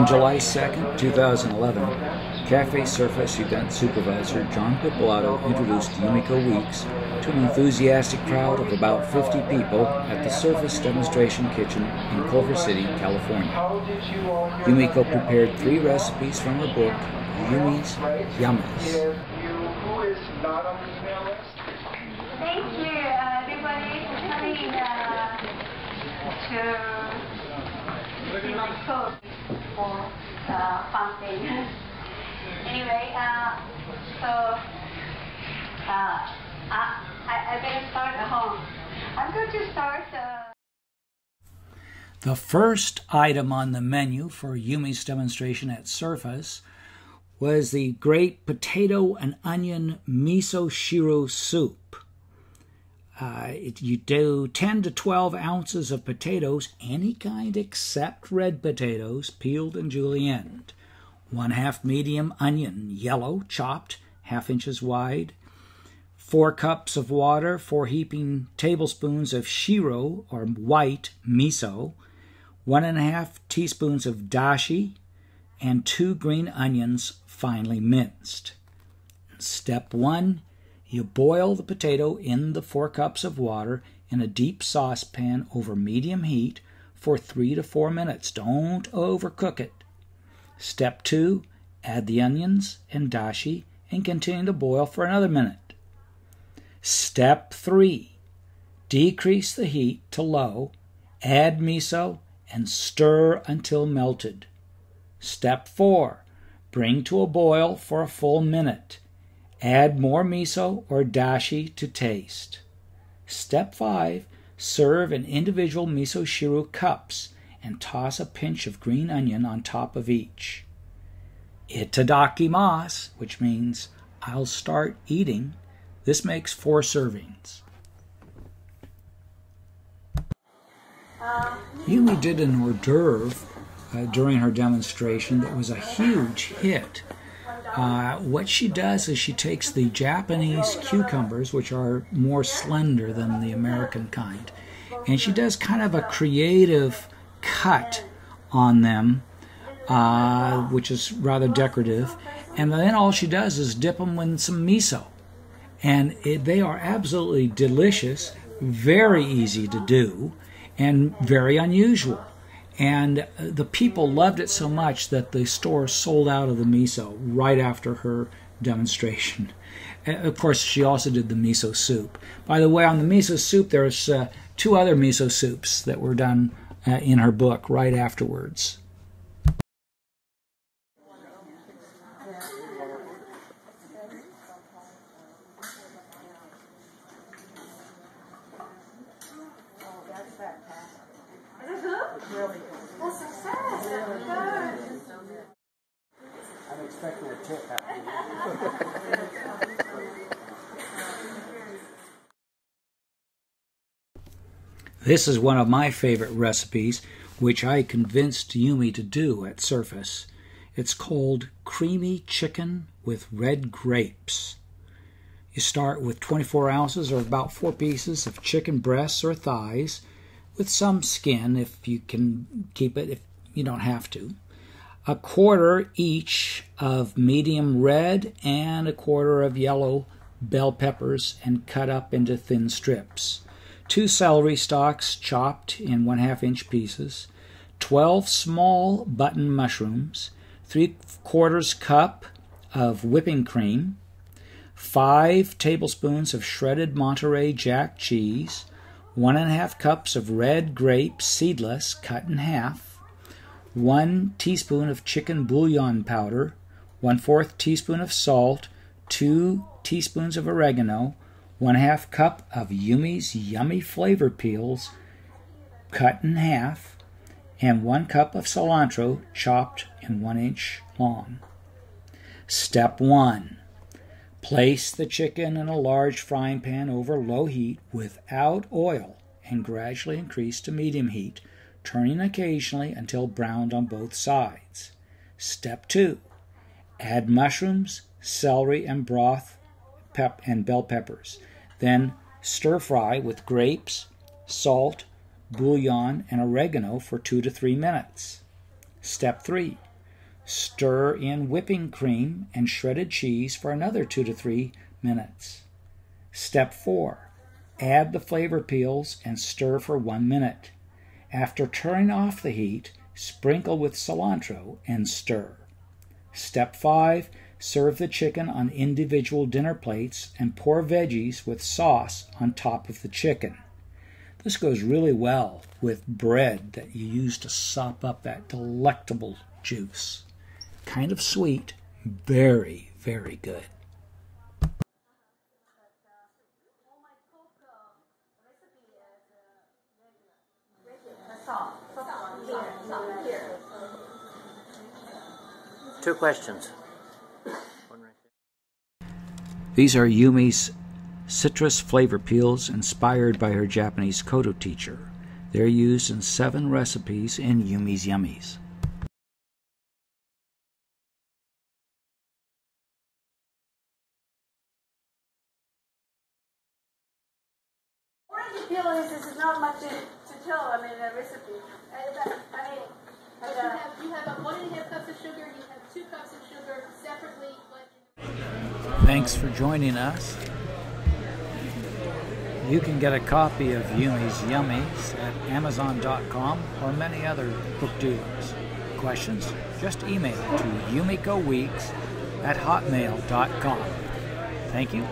July 2nd, 2011, Cafe Surfas event supervisor John Pipolato introduced Yumiko Weeks to an enthusiastic crowd of about 50 people at the Surfas demonstration kitchen in Culver City, California. Yumiko prepared 3 recipes from her book, Yumi's Yummies. Thank you, everybody, for coming to see my cook for fun thing. Anyway, I better start at home. I'm going to start. The first item on the menu for Yumi's demonstration at Surfas was the great potato and onion miso shiro soup. You do 10 to 12 ounces of potatoes, any kind except red potatoes, peeled and julienned. 1/2 medium onion, yellow, chopped, 1/2 inches wide. 4 cups of water, 4 heaping tablespoons of shiro, or white miso. 1½ teaspoons of dashi, and 2 green onions finely minced. Step 1. You boil the potato in the 4 cups of water in a deep saucepan over medium heat for 3 to 4 minutes. Don't overcook it. Step 2. Add the onions and dashi and continue to boil for another minute. Step 3. Decrease the heat to low, add miso, and stir until melted. Step 4. Bring to a boil for a full minute. Add more miso or dashi to taste. Step 5. Serve in individual miso shiro cups and toss a pinch of green onion on top of each. Itadakimasu, which means I'll start eating. This makes 4 servings. Yumi did an hors d'oeuvre during her demonstration that was a huge hit. What she does is she takes the Japanese cucumbers, which are more slender than the American kind, and she does kind of a creative cut on them, which is rather decorative, and then all she does is dip them in some miso. And they are absolutely delicious, very easy to do, and very unusual. And the people loved it so much that the store sold out of the miso right after her demonstration. Of course, she also did the miso soup. By the way, on the miso soup, there's 2 other miso soups that were done in her book right afterwards. I'm expecting a tip after This is one of my favorite recipes, which I convinced Yumi to do at Surfas. It's called creamy chicken with red grapes. You start with 24 ounces or about 4 pieces of chicken breasts or thighs, with some skin if you can keep it, if you don't have to. 1/4 each of medium red and 1/4 of yellow bell peppers and cut up into thin strips. 2 celery stalks chopped in 1/2 inch pieces. 12 small button mushrooms. 3/4 cup of whipping cream. 5 tablespoons of shredded Monterey Jack cheese. 1½ cups of red grapes, seedless, cut in half. 1 teaspoon of chicken bouillon powder. 1/4 teaspoon of salt. 2 teaspoons of oregano. 1/2 cup of Yumi's Yummy flavor peels, cut in half. And 1 cup of cilantro, chopped in 1 inch long. Step 1. Place the chicken in a large frying pan over low heat without oil and gradually increase to medium heat, turning occasionally until browned on both sides. Step 2. Add mushrooms, celery, and broth and bell peppers. Then stir fry with grapes, salt, bouillon, and oregano for 2 to 3 minutes. Step 3. Stir in whipping cream and shredded cheese for another 2 to 3 minutes. Step 4. Add the flavor peels and stir for 1 minute. After turning off the heat, sprinkle with cilantro and stir. Step 5. Serve the chicken on individual dinner plates and pour veggies with sauce on top of the chicken. This goes really well with bread that you use to sop up that delectable juice. Kind of sweet, very, very good. Two questions. These are Yumi's citrus flavor peels inspired by her Japanese koto teacher. They're used in 7 recipes in Yumi's Yummies. Orange peel is not much to tell. I mean, the recipe. You have 1.5 cups of sugar. You have 2 cups of sugar separately. Thanks for joining us. You can get a copy of Yumi's Yummies at Amazon.com or many other book dealers. Questions? Just email to yumikoweeks@hotmail.com. Thank you.